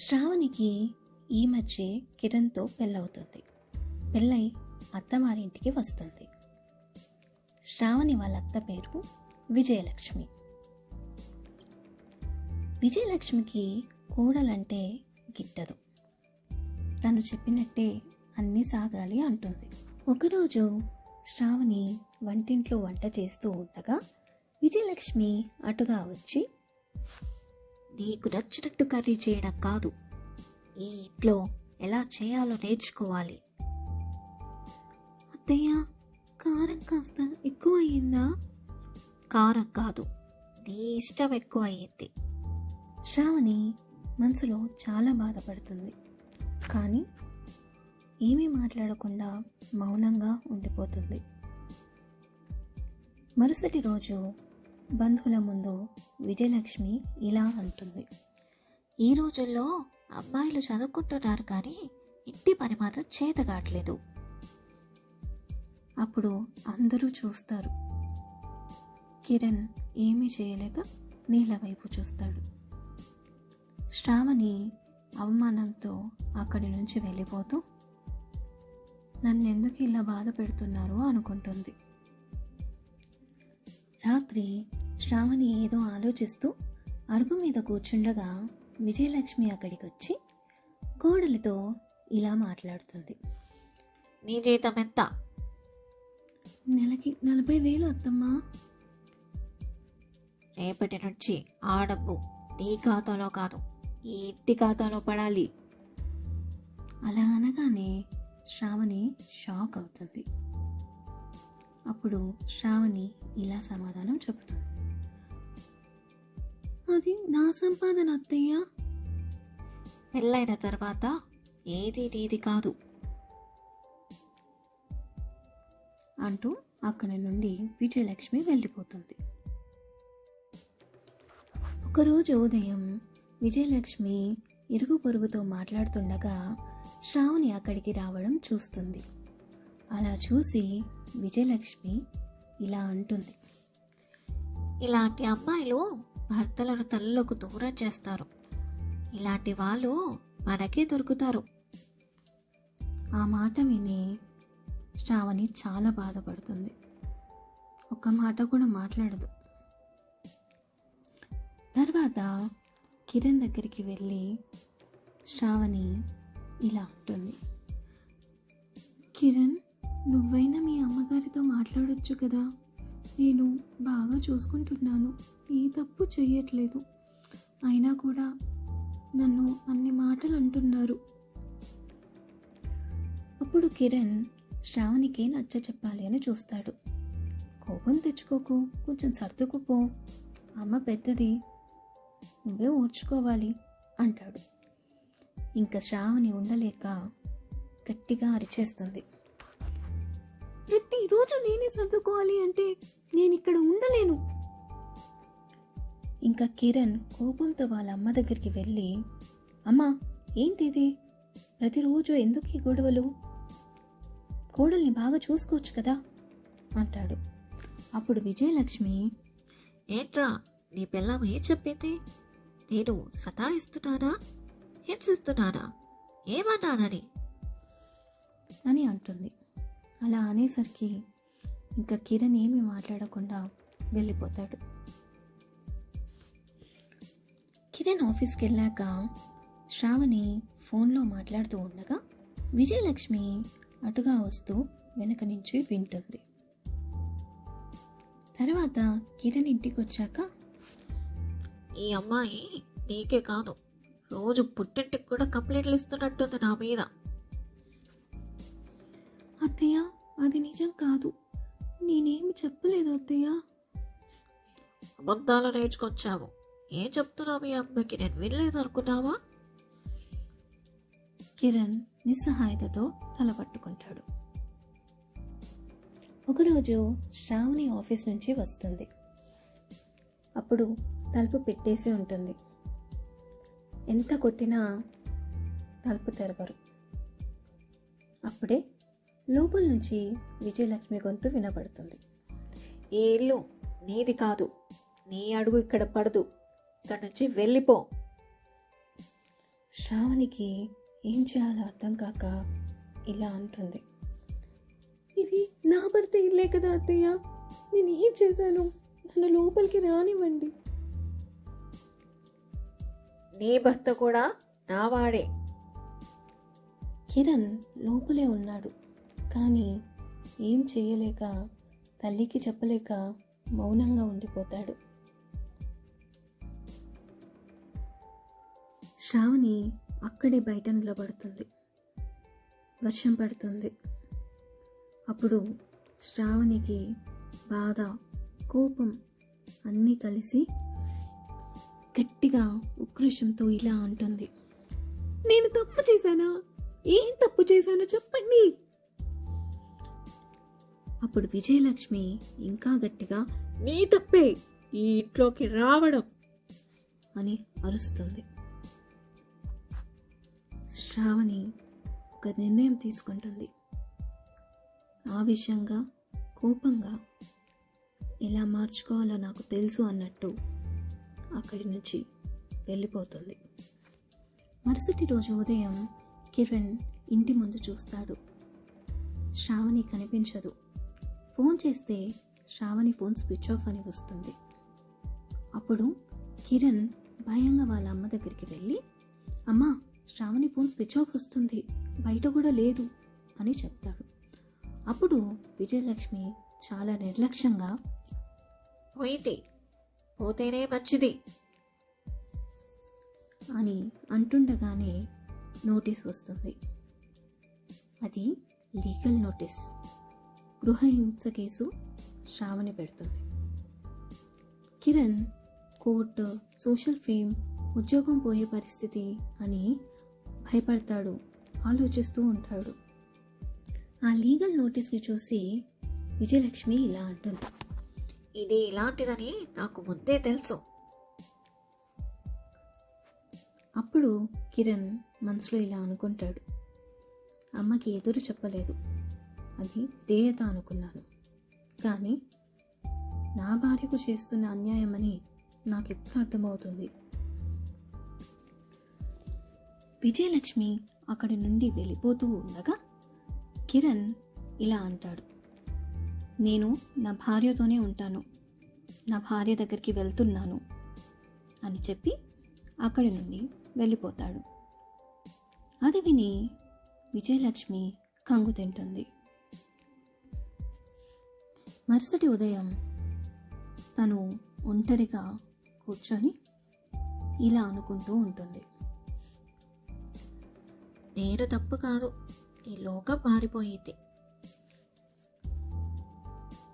శ్రావణికి ఈ మధ్య కిరణ్తో పెళ్ళవుతుంది. పెళ్ళై అత్తవారింటికి వస్తుంది. శ్రావణి వాళ్ళ అత్త పేరు విజయలక్ష్మి. విజయలక్ష్మికి కోడలంటే గిట్టదు. తను చెప్పినట్టే అన్నీ సాగాలి అంటుంది. ఒకరోజు శ్రావణి వంటింట్లో వంట చేస్తూ ఉండగా విజయలక్ష్మి అటుగా వచ్చి, నీకు నచ్చినట్టు కర్రీ చేయడం కాదు, ఈ ఇంట్లో ఎలా చేయాలో నేర్చుకోవాలి. అత్తయ్య, కారం కాస్త ఎక్కువ అయ్యిందా? కారం కాదు, నీ ఇష్టం ఎక్కువ అయ్యింది. శ్రావణి మనసులో చాలా బాధపడుతుంది. కానీ ఏమీ మాట్లాడకుండా మౌనంగా ఉండిపోతుంది. మరుసటి రోజు బంధువుల ముందు విజయలక్ష్మి ఇలా అంటుంది, ఈ రోజుల్లో అమ్మాయిలు చదువుకుంటున్నారు కానీ ఇంటి పని మాత్రం చేతగాట్లేదు. అప్పుడు అందరూ చూస్తారు. కిరణ్ ఏమీ చేయలేక నీళ్ళ వైపు చూస్తాడు. శ్రావణి అవమానంతో అక్కడి నుంచి వెళ్ళిపోతూ, నన్నెందుకు ఇలా బాధ పెడుతున్నారు అనుకుంటుంది. రాత్రి శ్రావణి ఏదో ఆలోచిస్తూ అరుగు మీద కూర్చుండగా విజయలక్ష్మి అక్కడికి వచ్చి కోడలితో ఇలా మాట్లాడుతుంది. నీ జీతం ఎంత? నెలకి 40,000 అత్తమ్మా. రేపటి నుంచి ఆ డబ్బు నీ ఖాతాలో కాదు, ఈ ఇంటి ఖాతాలో పడాలి. అలా అనగానే శ్రావణి షాక్ అవుతుంది. అప్పుడు శ్రావణి ఇలా సమాధానం చెబుతుంది, అది నా సంపాదన అత్తయ్య. పెళ్ళైన తర్వాత ఏది నీది కాదు అంటూ అక్కడి నుండి విజయలక్ష్మి వెళ్ళిపోతుంది. ఒకరోజు ఉదయం విజయలక్ష్మి ఇరుగు పొరుగుతో మాట్లాడుతుండగా శ్రావణి అక్కడికి రావడం చూస్తుంది. అలా చూసి విజయలక్ష్మి ఇలా అంటుంది, ఇలాంటి అమ్మాయిలు భర్తలను తల్లులకు దూరం చేస్తారు. ఇలాంటి వాళ్ళు మనకే దొరుకుతారు. ఆ మాట విని శ్రావణి చాలా బాధపడుతుంది. ఒక్క మాట కూడా మాట్లాడదు. తర్వాత కిరణ్ దగ్గరికి వెళ్ళి శ్రావణి ఇలా అంటుంది, కిరణ్, నువ్వైనా మీ అమ్మగారితో మాట్లాడొచ్చు కదా. నేను బాగా చూసుకుంటున్నాను, ఏ తప్పు చెయ్యట్లేదు. అయినా కూడా నన్ను అన్ని మాటలు అంటున్నారు. అప్పుడు కిరణ్ శ్రావణికి నచ్చ చెప్పాలి అని చూస్తాడు. కోపం తెచ్చుకోకు, కొంచెం సర్దుకుపో, అమ్మ పెద్దది, నువ్వే ఓర్చుకోవాలి అంటాడు. ఇంకా శ్రావణి ఉండలేక గట్టిగా అరిచేస్తుంది, ప్రతిరోజు నేనే సర్దుకోవాలి అంటే నేను ఇక్కడ ఉండలేను. ఇంకా కిరణ్ కోపంతో వాళ్ళ అమ్మ దగ్గరికి వెళ్ళి, అమ్మా, ఏంటిది, ప్రతిరోజు ఎందుకు ఈ గొడవలు? కోడల్ని బాగా చూసుకోవచ్చు కదా అంటాడు. అప్పుడు విజయలక్ష్మి, ఏంట్రా నీ పిల్లం ఏం చెప్పింది? నేను సతాయిస్తున్నానా, హింసిస్తున్నానా, ఏమన్నానని అని అంటుంది. అలా అనేసరికి ఇంకా కిరణ్ ఏమీ మాట్లాడకుండా వెళ్ళిపోతాడు. కిరణ్ ఆఫీస్కి వెళ్ళాక శ్రావణి ఫోన్లో మాట్లాడుతూ ఉండగా విజయలక్ష్మి అటుగా వస్తూ వెనక నుంచి వింటుంది. తర్వాత కిరణ్ ఇంటికి వచ్చాక, ఈ అమ్మాయి నీకే కాదు, రోజు పుట్టింటికి కూడా కంప్లైంట్లు ఇస్తున్నట్టుంది నా మీద. అత్తయ్య, అది నిజం కాదు, నేనేమి చెప్పలేదు అత్తయ్య. అబద్ధాలు నేర్చుకొచ్చావు. ఏం చెప్తున్నావు మీ అమ్మకి, నేను వినలేదు అనుకున్నావా? కిరణ్ నిస్సహాయతతో తల పట్టుకుంటాడు. ఒకరోజు శ్రావణి ఆఫీస్ నుంచి వస్తుంది. అప్పుడు తలుపు పెట్టేసి ఉంటుంది. ఎంత కొట్టినా తలుపు తెరవరు. అప్పుడే లోపల నుంచి విజయలక్ష్మి గొంతు వినబడుతుంది. ఈ ఇల్లు నీది కాదు, నీ అడుగు ఇక్కడ పడదు, ఇక్కడ నుంచి వెళ్ళిపో. శ్రావణికి ఏం చేయాలో అర్థం కాక ఇలా అంటుంది. ఇది నా భర్త ఇల్లే కదా అత్తయ్య, నేను ఏం చేశాను? నన్ను లోపలికి రానివ్వండి. నీ భర్త కూడా నావాడే. కిరణ్ లోపలే ఉన్నాడు, కానీ ఏం చేయలేక, తల్లికి చెప్పలేక మౌనంగా ఉండిపోతాడు. శ్రావణి అక్కడే బయట నిలబడుతుంది. వర్షం పడుతుంది. అప్పుడు శ్రావణికి బాధ, కోపం అన్నీ కలిసి గట్టిగా ఉక్రోషంతో ఇలా అంటుంది. నేను తప్పు చేశానా? ఏం తప్పు చేశానో చెప్పండి. అప్పుడు విజయలక్ష్మి ఇంకా గట్టిగా, నీ తప్పే ఈ ఇంట్లోకి రావడం అని అరుస్తుంది. శ్రావణి ఒక నిర్ణయం తీసుకుంటుంది. ఆవేశంగా, కోపంగా ఎలా మార్చుకోవాలో నాకు తెలుసు అన్నట్టు అక్కడి నుంచి వెళ్ళిపోతుంది. మరుసటి రోజు ఉదయం కిరణ్ ఇంటి ముందు చూస్తాడు. శ్రావణి కనిపించదు. ఫోన్ చేస్తే శ్రావణి ఫోన్ స్విచ్ ఆఫ్ అని వస్తుంది. అప్పుడు కిరణ్ భయంగా వాళ్ళ అమ్మ దగ్గరికి వెళ్ళి, అమ్మా, శ్రావణి ఫోన్ స్విచ్ ఆఫ్ వస్తుంది, బయట కూడా లేదు అని చెప్తాడు. అప్పుడు విజయలక్ష్మి చాలా నిర్లక్ష్యంగా, పోతేనే మంచిది అని అంటుండగానే నోటీస్ వస్తుంది. అది లీగల్ నోటీస్. గృహహింస కేసు శ్రావణి పెడుతుంది. కిరణ్ కోర్టు, సోషల్ ఫేమ్, ఉద్యోగం పోయే పరిస్థితి అని భయపడతాడు, ఆలోచిస్తూ ఉంటాడు. ఆ లీగల్ నోటీస్ని చూసి విజయలక్ష్మి ఇలా అంటుంది. ఇది ఇలాంటిదని నాకు ముందే తెలుసు. అప్పుడు కిరణ్ మనసులో ఇలా అనుకుంటాడు. అమ్మకి ఎదురు చెప్పలేదు, అది దేయత అనుకున్నాను. కానీ నా భార్యకు చేస్తున్న అన్యాయమని నాకు ఎప్పుడు అర్థమవుతుంది. విజయలక్ష్మి అక్కడి నుండి వెళ్ళిపోతూ ఉండగా కిరణ్ ఇలా అంటాడు. నేను నా భార్యతోనే ఉంటాను, నా భార్య దగ్గరికి వెళ్తున్నాను అని చెప్పి అక్కడి నుండి వెళ్ళిపోతాడు. అది విని విజయలక్ష్మి కంగు తింటుంది. మరుసటి ఉదయం తను ఒంటరిగా కూర్చొని ఇలా అనుకుంటూ ఉంటుంది. నేను తప్పు కాదు, ఈ లోకం మారిపోయింది.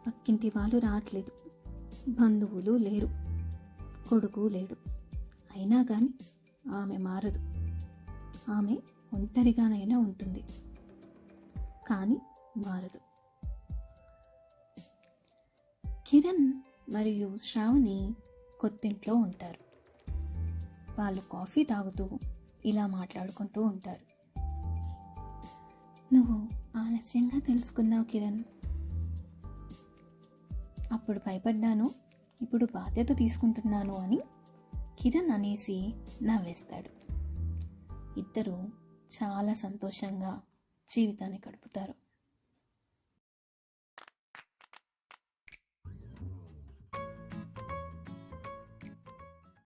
పక్కింటి వాళ్ళు రావట్లేదు, బంధువులు లేరు, కొడుకు లేడు. అయినా కానీ ఆమె మారదు. ఆమె ఒంటరిగానైనా ఉంటుంది, కానీ మారదు. కిరణ్ మరియు శ్రావణి కొత్తింట్లో ఉంటారు. వాళ్ళు కాఫీ తాగుతూ ఇలా మాట్లాడుకుంటూ ఉంటారు. నువ్వు ఆలస్యంగా తెలుసుకున్నావు కిరణ్. అప్పుడు భయపడ్డాను, ఇప్పుడు బాధ్యత తీసుకుంటున్నాను అని కిరణ్ అనేసి నవ్వేస్తాడు. ఇద్దరూ చాలా సంతోషంగా జీవితాన్ని గడుపుతారు.